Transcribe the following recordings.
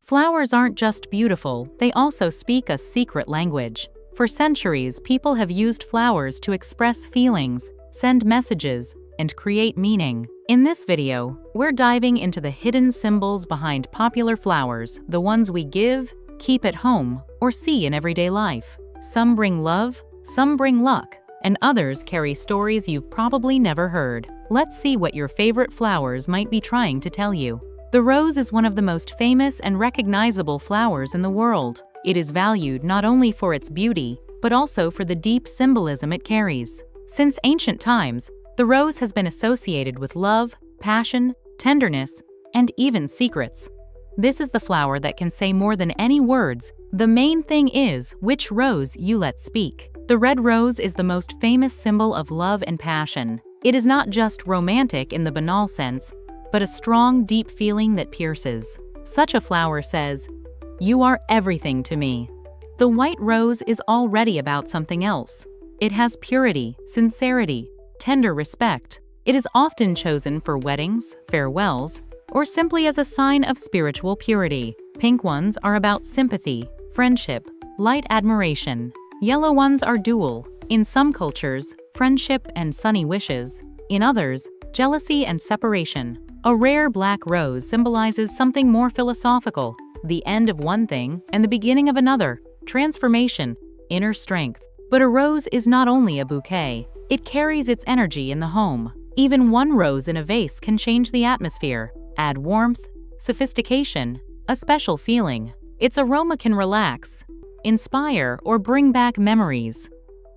Flowers aren't just beautiful, they also speak a secret language. For centuries, people have used flowers to express feelings, send messages, and create meaning. In this video, we're diving into the hidden symbols behind popular flowers, the ones we give, keep at home, or see in everyday life. Some bring love, some bring luck, and others carry stories you've probably never heard. Let's see what your favorite flowers might be trying to tell you. The rose is one of the most famous and recognizable flowers in the world. It is valued not only for its beauty, but also for the deep symbolism it carries. Since ancient times, the rose has been associated with love, passion, tenderness, and even secrets. This is the flower that can say more than any words. The main thing is which rose you let speak. The red rose is the most famous symbol of love and passion. It is not just romantic in the banal sense, but a strong, deep feeling that pierces. Such a flower says, "You are everything to me." The white rose is already about something else. It has purity, sincerity, tender respect. It is often chosen for weddings, farewells, or simply as a sign of spiritual purity. Pink ones are about sympathy, friendship, light admiration. Yellow ones are dual. In some cultures, friendship and sunny wishes. In others, jealousy and separation. A rare black rose symbolizes something more philosophical, the end of one thing and the beginning of another, transformation, inner strength. But a rose is not only a bouquet, it carries its energy in the home. Even one rose in a vase can change the atmosphere, add warmth, sophistication, a special feeling. Its aroma can relax, inspire, or bring back memories.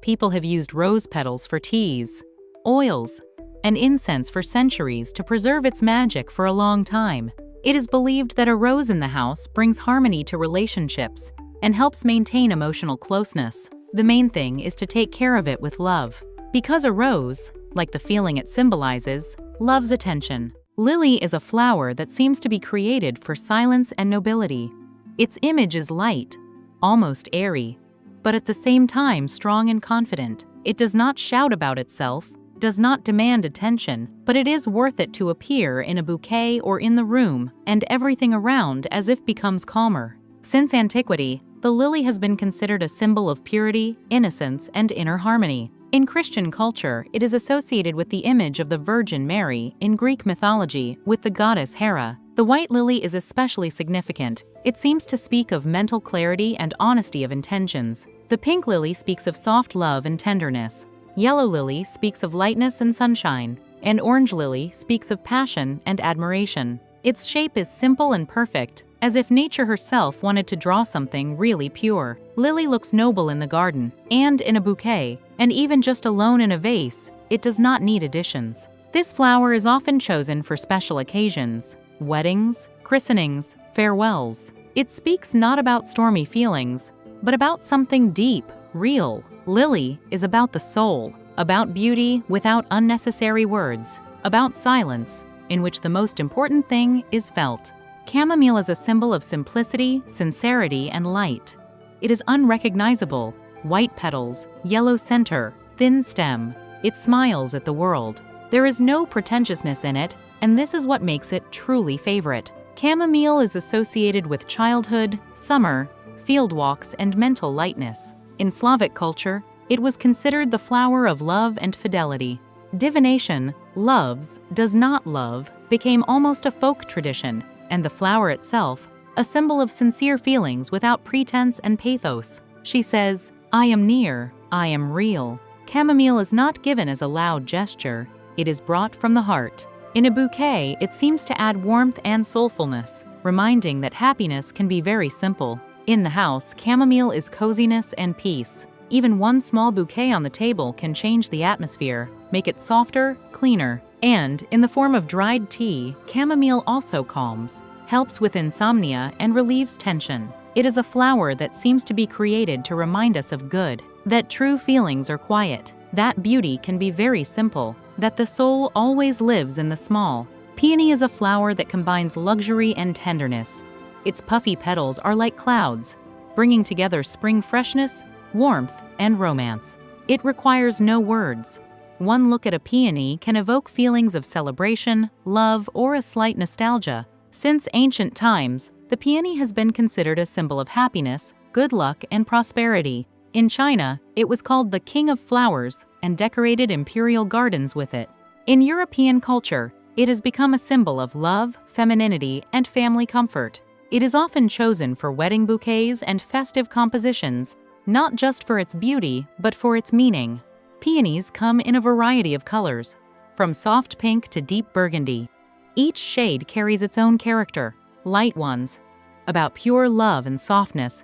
People have used rose petals for teas, oils, and incense for centuries to preserve its magic for a long time. It is believed that a rose in the house brings harmony to relationships and helps maintain emotional closeness. The main thing is to take care of it with love. Because a rose, like the feeling it symbolizes, loves attention. Lily is a flower that seems to be created for silence and nobility. Its image is light, almost airy, but at the same time strong and confident. It does not shout about itself, does not demand attention, but it is worth it to appear in a bouquet or in the room, and everything around as if becomes calmer. Since antiquity, the lily has been considered a symbol of purity, innocence, and inner harmony. In Christian culture, it is associated with the image of the Virgin Mary, in Greek mythology, with the goddess Hera. The white lily is especially significant. It seems to speak of mental clarity and honesty of intentions. The pink lily speaks of soft love and tenderness. Yellow lily speaks of lightness and sunshine, and orange lily speaks of passion and admiration. Its shape is simple and perfect, as if nature herself wanted to draw something really pure. Lily looks noble in the garden, and in a bouquet, and even just alone in a vase, it does not need additions. This flower is often chosen for special occasions, weddings, christenings, farewells. It speaks not about stormy feelings, but about something deep, real. Lily is about the soul, about beauty without unnecessary words, about silence, in which the most important thing is felt. Chamomile is a symbol of simplicity, sincerity, and light. It is unrecognizable, white petals, yellow center, thin stem. It smiles at the world. There is no pretentiousness in it, and this is what makes it truly favorite. Chamomile is associated with childhood, summer, field walks, and mental lightness. In Slavic culture, it was considered the flower of love and fidelity. Divination, loves, does not love, became almost a folk tradition, and the flower itself, a symbol of sincere feelings without pretense and pathos. She says, "I am near, I am real." Chamomile is not given as a loud gesture, it is brought from the heart. In a bouquet, it seems to add warmth and soulfulness, reminding that happiness can be very simple. In the house, chamomile is coziness and peace. Even one small bouquet on the table can change the atmosphere, make it softer, cleaner. And, in the form of dried tea, chamomile also calms, helps with insomnia, and relieves tension. It is a flower that seems to be created to remind us of good, that true feelings are quiet, that beauty can be very simple, that the soul always lives in the small. Peony is a flower that combines luxury and tenderness. Its puffy petals are like clouds, bringing together spring freshness, warmth, and romance. It requires no words. One look at a peony can evoke feelings of celebration, love, or a slight nostalgia. Since ancient times, The peony has been considered a symbol of happiness, good luck, and prosperity. In China, it was called the king of flowers and decorated imperial gardens with it. In European culture, it has become a symbol of love, femininity, and family comfort. It is often chosen for wedding bouquets and festive compositions, not just for its beauty, but for its meaning. Peonies come in a variety of colors, from soft pink to deep burgundy. Each shade carries its own character. Light ones, about pure love and softness.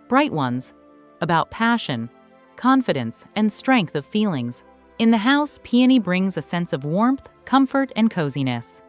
Bright ones, about passion, confidence, and strength of feelings. In the house, peony brings a sense of warmth, comfort, and coziness.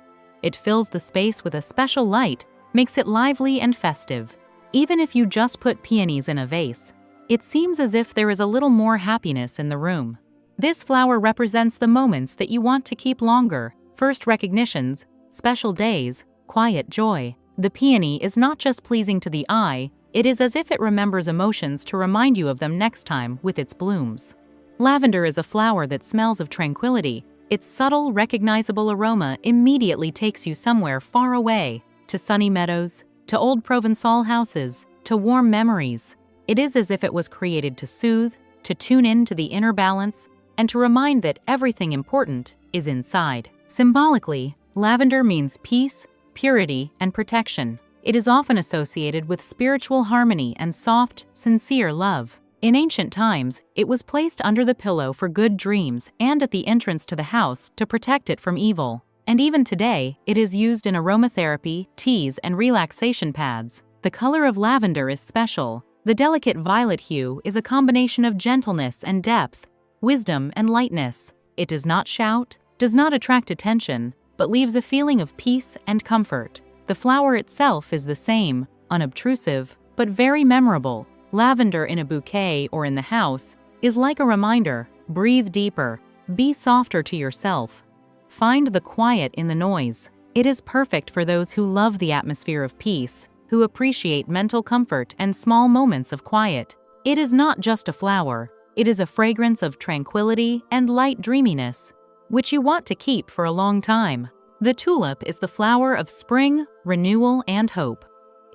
It fills the space with a special light, makes it lively and festive. Even if you just put peonies in a vase, it seems as if there is a little more happiness in the room. This flower represents the moments that you want to keep longer, first recognitions, special days, quiet joy. The peony is not just pleasing to the eye, it is as if it remembers emotions to remind you of them next time with its blooms. Lavender is a flower that smells of tranquility. Its subtle, recognizable aroma immediately takes you somewhere far away, to sunny meadows, to old Provençal houses, to warm memories. It is as if it was created to soothe, to tune in to the inner balance, and to remind that everything important is inside. Symbolically, lavender means peace, purity, and protection. It is often associated with spiritual harmony and soft, sincere love. In ancient times, it was placed under the pillow for good dreams and at the entrance to the house to protect it from evil. And even today, it is used in aromatherapy, teas, and relaxation pads. The color of lavender is special. The delicate violet hue is a combination of gentleness and depth, wisdom and lightness. It does not shout, does not attract attention, but leaves a feeling of peace and comfort. The flower itself is the same, unobtrusive, but very memorable. Lavender in a bouquet or in the house is like a reminder: breathe deeper, be softer to yourself. Find the quiet in the noise. It is perfect for those who love the atmosphere of peace, who appreciate mental comfort and small moments of quiet. It is not just a flower, it is a fragrance of tranquility and light dreaminess, which you want to keep for a long time. The tulip is the flower of spring, renewal, and hope.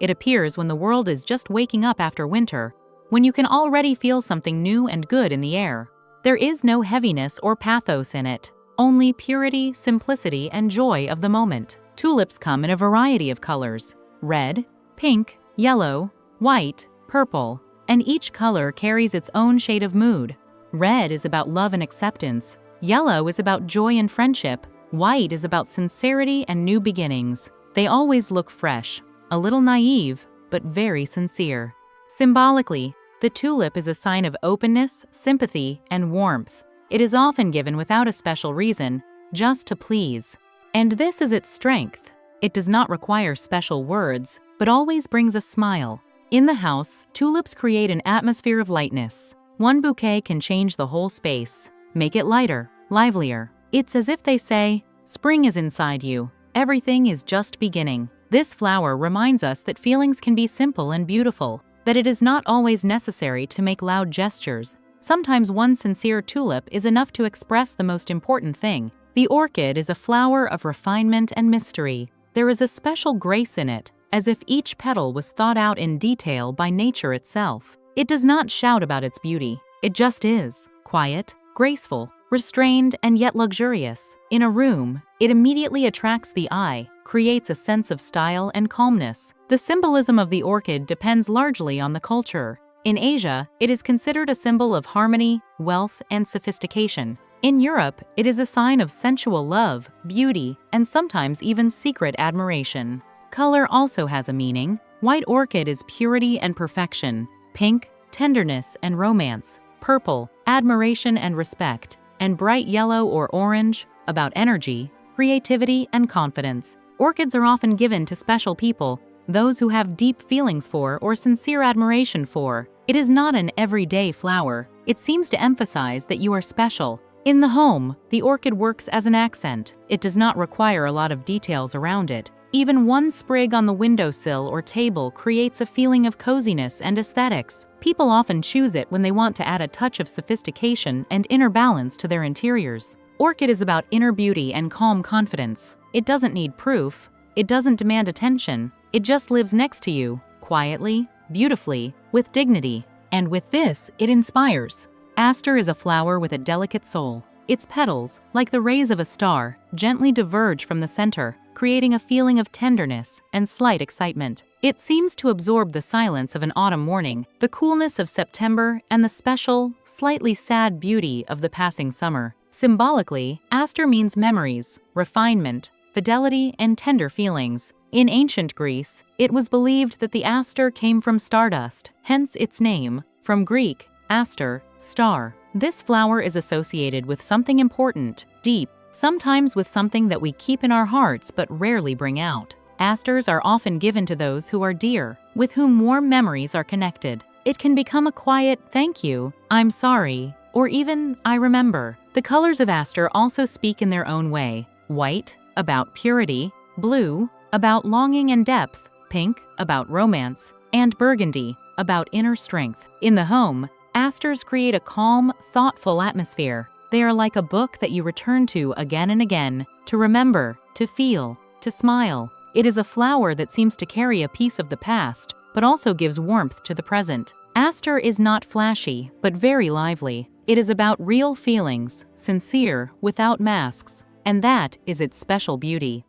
It appears when the world is just waking up after winter, when you can already feel something new and good in the air. There is no heaviness or pathos in it, only purity, simplicity, and joy of the moment. Tulips come in a variety of colors: red, pink, yellow, white, purple, and each color carries its own shade of mood. Red is about love and acceptance. Yellow is about joy and friendship. White is about sincerity and new beginnings. They always look fresh, a little naive, but very sincere. Symbolically, the tulip is a sign of openness, sympathy, and warmth. It is often given without a special reason, just to please. And this is its strength. It does not require special words, but always brings a smile. In the house, tulips create an atmosphere of lightness. One bouquet can change the whole space, make it lighter, livelier. It's as if they say, spring is inside you. Everything is just beginning. This flower reminds us that feelings can be simple and beautiful, that it is not always necessary to make loud gestures. Sometimes one sincere tulip is enough to express the most important thing. The orchid is a flower of refinement and mystery. There is a special grace in it, as if each petal was thought out in detail by nature itself. It does not shout about its beauty. It just is, quiet, graceful, restrained, and yet luxurious. In a room, it immediately attracts the eye, creates a sense of style and calmness. The symbolism of the orchid depends largely on the culture. In Asia, it is considered a symbol of harmony, wealth, and sophistication. In Europe, it is a sign of sensual love, beauty, and sometimes even secret admiration. Color also has a meaning. White orchid is purity and perfection. Pink, tenderness and romance. Purple, admiration and respect. And bright yellow or orange, about energy, creativity, and confidence. Orchids are often given to special people, those who have deep feelings for or sincere admiration for. It is not an everyday flower. It seems to emphasize that you are special. In the home, the orchid works as an accent. It does not require a lot of details around it. Even one sprig on the windowsill or table creates a feeling of coziness and aesthetics. People often choose it when they want to add a touch of sophistication and inner balance to their interiors. Orchid is about inner beauty and calm confidence. It doesn't need proof. It doesn't demand attention. It just lives next to you, quietly, beautifully, with dignity. And with this, it inspires. Aster is a flower with a delicate soul. Its petals, like the rays of a star, gently diverge from the center, creating a feeling of tenderness and slight excitement. It seems to absorb the silence of an autumn morning, the coolness of September, and the special, slightly sad beauty of the passing summer. Symbolically, aster means memories, refinement, fidelity, and tender feelings. In ancient Greece, it was believed that the aster came from stardust, hence its name, from Greek, aster, star. This flower is associated with something important, deep, sometimes with something that we keep in our hearts but rarely bring out. Asters are often given to those who are dear, with whom warm memories are connected. It can become a quiet "thank you," "I'm sorry," or even "I remember." The colors of aster also speak in their own way. White, about purity; blue, about longing and depth; pink, about romance; and burgundy, about inner strength. In the home, asters create a calm, thoughtful atmosphere. They are like a book that you return to again and again, to remember, to feel, to smile. It is a flower that seems to carry a piece of the past, but also gives warmth to the present. Aster is not flashy, but very lively. It is about real feelings, sincere, without masks, and that is its special beauty.